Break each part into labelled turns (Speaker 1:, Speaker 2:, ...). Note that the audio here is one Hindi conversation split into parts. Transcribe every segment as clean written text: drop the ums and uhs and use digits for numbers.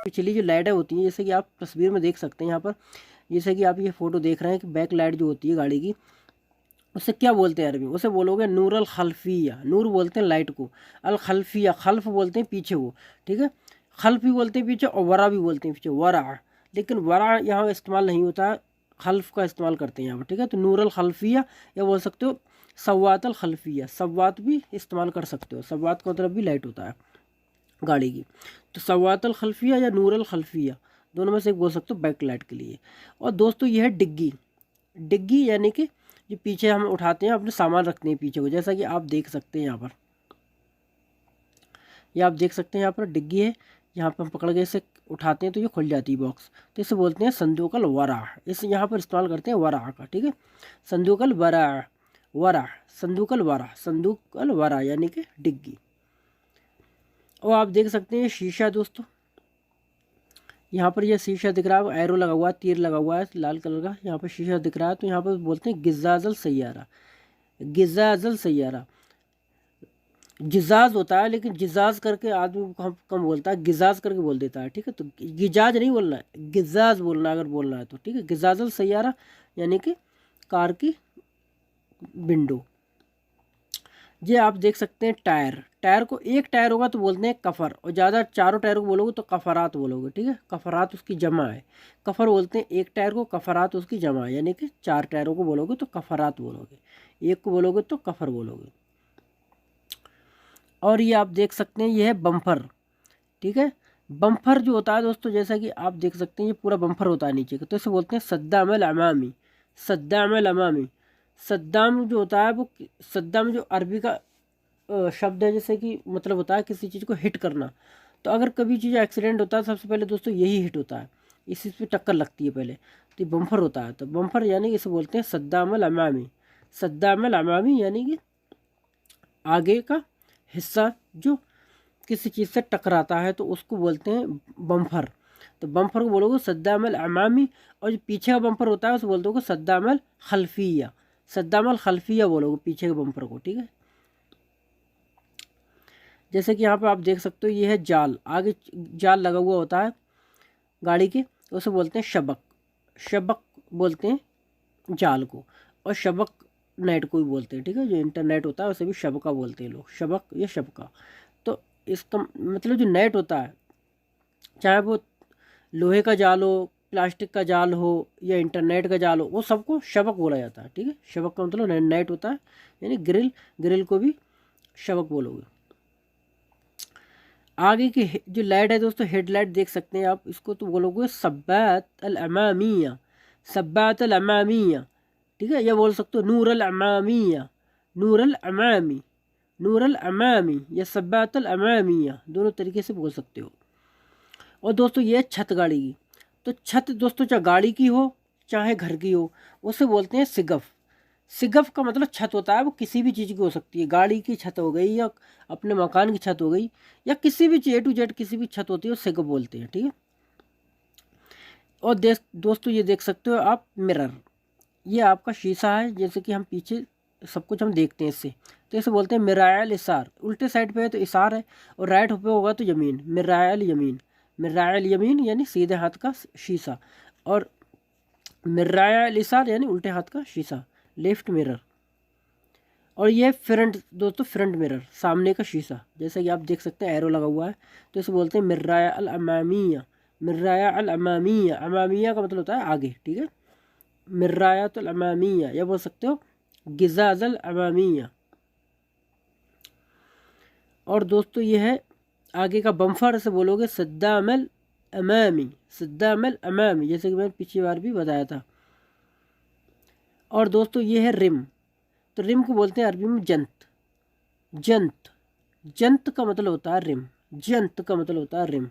Speaker 1: पिछली जो लाइटें होती हैं, जैसे कि आप तस्वीर में देख सकते हैं यहाँ पर, जैसे कि आप ये फ़ोटो देख रहे हैं कि बैक लाइट जो होती है गाड़ी की, उसे क्या बोलते हैं अरबी में? उसे बोलोगे नूर अल खल्फिया। नूर बोलते हैं लाइट को, अल खल्फिया खल्फ बोलते हैं पीछे को, ठीक है। खल्फ भी बोलते हैं पीछे और वरा भी बोलते हैं पीछे, वरा। लेकिन वरा यहाँ इस्तेमाल नहीं होता है, खल्फ का इस्तेमाल करते हैं यहाँ पर, ठीक है। तो नूर अल खल्फिया या बोल सकते हो सवात अल खल्फिया, सवात भी इस्तेमाल कर सकते हो, सवात का मतलब भी लाइट होता है गाड़ी की। तो सवात अल खल्फिया या नूर अल खल्फिया, दोनों में से एक बोल सकते हो बैक लाइट के लिए। और दोस्तों ये है डिग्गी। डिग्गी यानी कि जो पीछे हम उठाते हैं, अपने सामान रखते हैं पीछे को, जैसा कि आप देख सकते हैं यहाँ पर, ये आप देख सकते हैं यहाँ पर डिग्गी है, यहाँ पर हम पकड़ के इसे उठाते हैं तो ये खुल जाती है बॉक्स, तो इसे बोलते हैं संदूकल वरा। इसे यहाँ पर इस्तेमाल करते हैं वरा का, ठीक है। संदूकल वरा, वरा संदूकल वरा, संदूकल वरा यानी कि डिग्गी। और आप देख सकते हैं शीशा दोस्तों, यहाँ पर यह शीशा दिख रहा है, एरो लगा हुआ है, तीर लगा हुआ है लाल कलर का, यहाँ पर शीशा दिख रहा है। तो यहाँ पर बोलते हैं गिजाजल सैयारा, गिजाजल सैयारा। जिजाज होता है, लेकिन जिजाज करके आदमी कम कम बोलता है, गिजाज करके बोल देता है, ठीक है। तो गिजाज नहीं बोलना है, गिजाज बोलना है अगर बोलना है तो, ठीक है। गिजाजल सैयारा यानी कि कार की विंडो। ये आप देख सकते हैं टायर। टायर को एक टायर होगा तो बोलते हैं कफर, और ज़्यादा चारों टायरों को बोलोगे तो कफरात बोलोगे, ठीक है। कफरात उसकी जमा है, कफर बोलते हैं एक टायर को, कफरात उसकी जमा है, यानी कि चार टायरों को बोलोगे तो कफरात बोलोगे, एक को बोलोगे तो कफर बोलोगे। और ये आप देख सकते हैं ये है बम्फर, ठीक है। बम्फर जो होता है दोस्तों, जैसा कि आप देख सकते हैं ये पूरा बम्फर होता है नीचे का, तो इसे बोलते हैं सद्दाम अल अमामी, सद्दाम अल अमामी। सद्दाम जो होता है वो, सद्दाम जो अरबी का शब्द है, जैसे कि मतलब होता है किसी चीज़ को हिट करना। तो अगर कभी चीज़ एक्सीडेंट होता है, सबसे पहले दोस्तों यही हिट होता है, इस चीज़ पे टक्कर लगती है पहले, तो ये बम्फर होता है। तो बम्फर यानी कि इसे बोलते हैं सद्दाम अल अमामी, सद्दाम अल अमामी यानी कि आगे का हिस्सा जो किसी चीज़ से टकराता है तो उसको बोलते हैं बम्फर। तो बम्फर को बोलोगे सद्दाम अल अमामी, और जो पीछे का बम्फर होता है उसे बोलते हो सद्दाम अल खल्फिया, सद्दाम अल खल्फिया बोलोगे पीछे के बम्फर को, ठीक है। जैसे कि यहाँ पे आप देख सकते हो ये है जाल, आगे जाल लगा हुआ होता है गाड़ी के, उसे बोलते हैं शबक, शबक बोलते हैं जाल को, और शबक नेट को भी बोलते हैं, ठीक है। जो इंटरनेट होता है उसे भी शबका बोलते हैं लोग, शबक या शबका। तो इसका मतलब जो नेट होता है, चाहे वो लोहे का जाल हो, प्लास्टिक का जाल हो या इंटरनेट का जाल हो, वो सबको शबक बोला जाता है, ठीक है। शबक का मतलब नेट होता है, यानी ग्रिल, ग्रिल को भी शबक बोलोगे। आगे की जो लाइट है दोस्तों, हेडलाइट देख सकते हैं आप, इसको तो बोलोगे सब्बात अल अमामिया, सब्बात अल अमामिया, ठीक है। या बोल सकते हो नूर अल अमामिया, नूर अल अमामी, नूर अल अमामी या सब्बात अल अमामिया, दोनों तरीके से बोल सकते हो। और दोस्तों ये है छत गाड़ी की। तो छत दोस्तों चाहे गाड़ी की हो चाहे घर की हो, उसे बोलते हैं सिगफ। सिगफ का मतलब छत होता है, वो किसी भी चीज़ की हो सकती है, गाड़ी की छत हो गई या अपने मकान की छत हो गई, या किसी भी ए टू जेड किसी भी छत होती है, वो सिगफ बोलते हैं, ठीक है। और दोस्तों ये देख सकते हो आप मिरर, ये आपका शीशा है, जैसे कि हम पीछे सब कुछ हम देखते हैं इससे, तो इसे बोलते हैं मिरायल इसार। उल्टे साइड पे है तो इसार है, और राइट पे होगा तो यमीन, मिरायल यमीन, मिरायल यमीन यानी सीधे हाथ का शीशा, और मिरायल इसार यानी उल्टे हाथ का शीशा, लेफ्ट मिरर। और ये फ्रंट दोस्तों, फ्रंट मिरर, सामने का शीशा, जैसे कि आप देख सकते हैं एरो लगा हुआ है, तो इसे बोलते हैं मिर्राया अल अमामिया, मिर्राया अल अमामिया। अमामिया का मतलब होता है आगे, ठीक है। मिर्रायात अल अमामिया, या बोल सकते हो गिजाज अल अमामिया। और दोस्तों ये है आगे का बम्फर, से बोलोगे सद्दाम अल अमामी, सद्दाम अल अमामी, जैसे कि मैंने पिछली बार भी बताया था। और दोस्तों ये है रिम। तो रिम को बोलते हैं अरबी में जंत, जंत, जंत का मतलब होता है रिम, जंत का मतलब होता है रिम।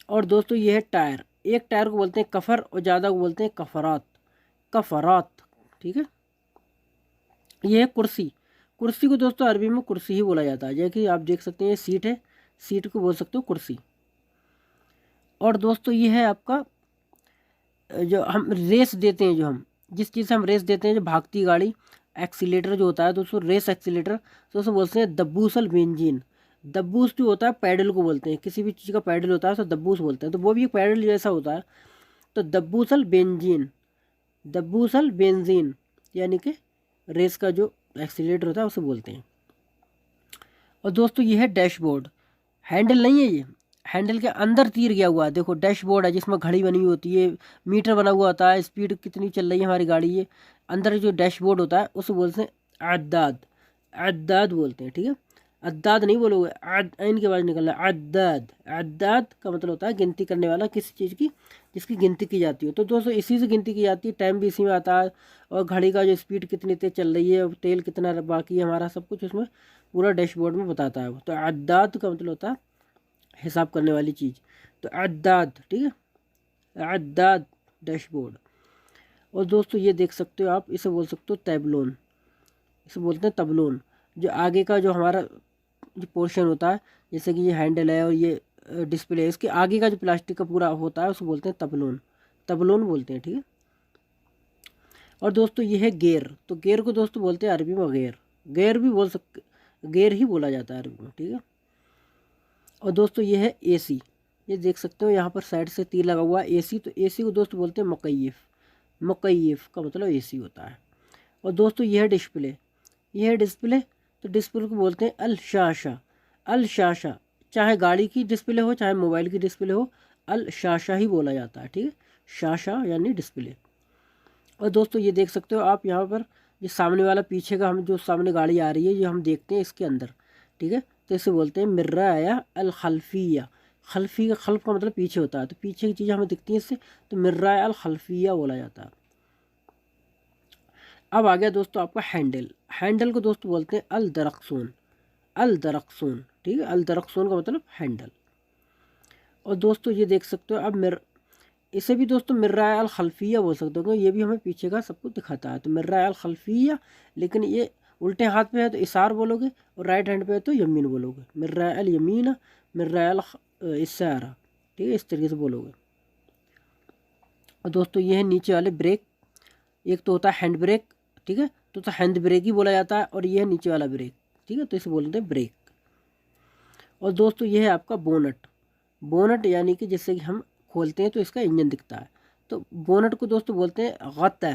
Speaker 1: और दोस्तों ये है टायर। एक टायर को बोलते हैं कफर और ज़्यादा को बोलते हैं कफरात, कफरात, ठीक है। ये है कुर्सी। कुर्सी को दोस्तों अरबी में कुर्सी ही बोला जाता है, जैसे कि आप देख सकते हैं ये सीट है, सीट को बोल सकते हो कुर्सी। और दोस्तों ये है आपका जो हम रेस देते हैं, जो हम जिस चीज़ से हम रेस देते हैं, जो भागती गाड़ी, एक्सीलेटर जो होता है दोस्तों, रेस एक्सीलेटर, तो उसे बोलते हैं दब्बूसल बेंजीन, दब्बूस जो होता है पैडल को बोलते हैं, किसी भी चीज़ का पैडल होता है तो दब्बूस बोलते हैं, तो वो भी एक पैडल जैसा होता है। तो दब्बूसल बेंजीन, दब्बूसल बेंजीन यानी कि रेस का जो एक्सीलेटर होता है उसे बोलते हैं। और दोस्तों ये है डैशबोर्ड, हैंडल नहीं है ये, हैंडल के अंदर तीर गया हुआ है, देखो डैशबोर्ड है जिसमें घड़ी बनी हुई होती है, मीटर बना हुआ होता है, स्पीड कितनी चल रही है हमारी गाड़ी, ये अंदर जो डैशबोर्ड होता है उसे बोलते हैं अद्दाद, अद्दाद बोलते हैं, ठीक है। अद्दाद नहीं बोलोगे, आइन की आवाज़ निकलना, अद्दाद, अद्दाद का मतलब होता है गिनती करने वाला किसी चीज़ की जिसकी गिनती की जाती हो। तो दोस्तों इसी से गिनती की जाती है, टाइम भी इसी में आता है, और घड़ी का जो स्पीड कितनी तेज चल रही है, तेल कितना बाकी है हमारा, सब कुछ उसमें पूरा डैशबोर्ड में बताता है। तो अद्दाद का मतलब होता है हिसाब करने वाली चीज़, तो अद्दाद, ठीक है, अद्दाद डैशबोर्ड। और दोस्तों ये देख सकते हो आप, इसे बोल सकते हो तैबलोन, इसे बोलते हैं तबलोन। जो आगे का जो हमारा जो पोर्शन होता है, जैसे कि ये हैंडल है और ये डिस्प्ले है, इसके आगे का जो प्लास्टिक का पूरा होता है उसे बोलते हैं तबलोन, तबलोन बोलते हैं, ठीक है। और दोस्तों ये है गेयर, तो गेयर को दोस्तों बोलते हैं अरबी में गेयर, गेयर भी बोल सकते, गेयर ही बोला जाता है अरबी में, ठीक है। और दोस्तों ये है एसी, ये देख सकते हो यहाँ पर साइड से तीर लगा हुआ है एसी, तो एसी को दोस्तों बोलते हैं मुकय्यिफ, मुकय्यिफ का मतलब एसी होता है। और दोस्तों ये है डिस्प्ले, ये है डिस्प्ले, तो डिस्प्ले को बोलते हैं अल शाशा, अल शाशा, चाहे गाड़ी की डिस्प्ले हो चाहे मोबाइल की डिस्प्ले हो, अल शाशा ही बोला जाता है, ठीक है, शाशा यानी डिस्प्ले। और दोस्तों ये देख सकते हो आप यहाँ पर, ये सामने वाला पीछे का, हम जो सामने गाड़ी आ रही है ये हम देखते हैं इसके अंदर, ठीक है, तो इसे बोलते हैं मिर्राया अल खल्फिया, खल्फी का खल्फ का मतलब पीछे होता है, तो पीछे की चीज़ें हमें दिखती हैं इससे, तो मिर्राया अल खल्फिया बोला जाता है। अब आ गया दोस्तों आपका हैंडल, हैंडल को दोस्तों बोलते हैं अल दरख्सून, अल दरख्सून, ठीक है, अल दरख्सून का मतलब हैंडल। और दोस्तों ये देख सकते हो अब इसे भी दोस्तों मिर्राय अल खल्फिया बोल सकते हो, क्योंकि ये भी हमें पीछे का सब कुछ दिखाता है, तो मिर्राय अल खल्फिया, लेकिन ये उल्टे हाथ पे है तो इशार बोलोगे, और राइट हैंड पे है तो यमीन बोलोगे, मिर्राय अल यमीन, मिर्राय अल इशारा, ठीक है, इस तरीके से बोलोगे। और दोस्तों ये है नीचे वाले ब्रेक, एक तो होता है हैंड ब्रेक, ठीक है, तो हैंड ब्रेक ही बोला जाता है, और ये है नीचे वाला ब्रेक, ठीक है, तो इसे बोलते हैं ब्रेक। और दोस्तों ये है आपका बोनट, बोनट यानी कि जिससे कि हम खोलते हैं तो इसका इंजन दिखता है, तो बोनट को दोस्तों बोलते हैं गत्ता,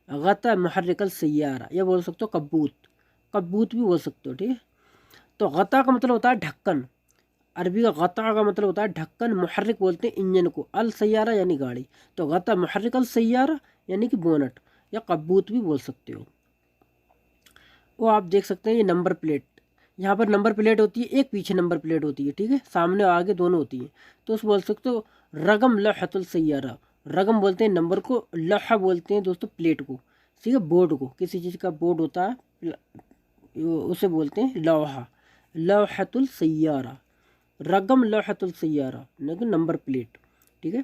Speaker 1: गत्ता मुहर्रिकल सय्यारा, या बोल सकते हो कब्बूत, कब्बूत भी बोल सकते हो, ठीक है। तो गत्ता का मतलब होता है ढक्कन, अरबी का गत्ता का मतलब होता है ढक्कन, मुहर्रिक बोलते हैं इंजन को, अल सय्यारा यानी गाड़ी, तो गत्ता मुहर्रिकल सय्यारा यानी कि बोनट, या कब्बूत भी बोल सकते हो। वो आप देख सकते हैं ये नंबर प्लेट, यहाँ पर नंबर प्लेट होती है, एक पीछे नंबर प्लेट होती है, ठीक है, सामने और आगे दोनों होती हैं, तो उस बोल सकते हो रगम लौहतुल सय्यारा, रगम बोलते हैं नंबर को, लौहा बोलते हैं दोस्तों प्लेट को, ठीक है, बोर्ड को, किसी चीज़ का बोर्ड होता है उसे बोलते हैं लौहा, लौहतुल सय्यारा, रगम लौहतुल सय्यारा, नंबर प्लेट, ठीक है।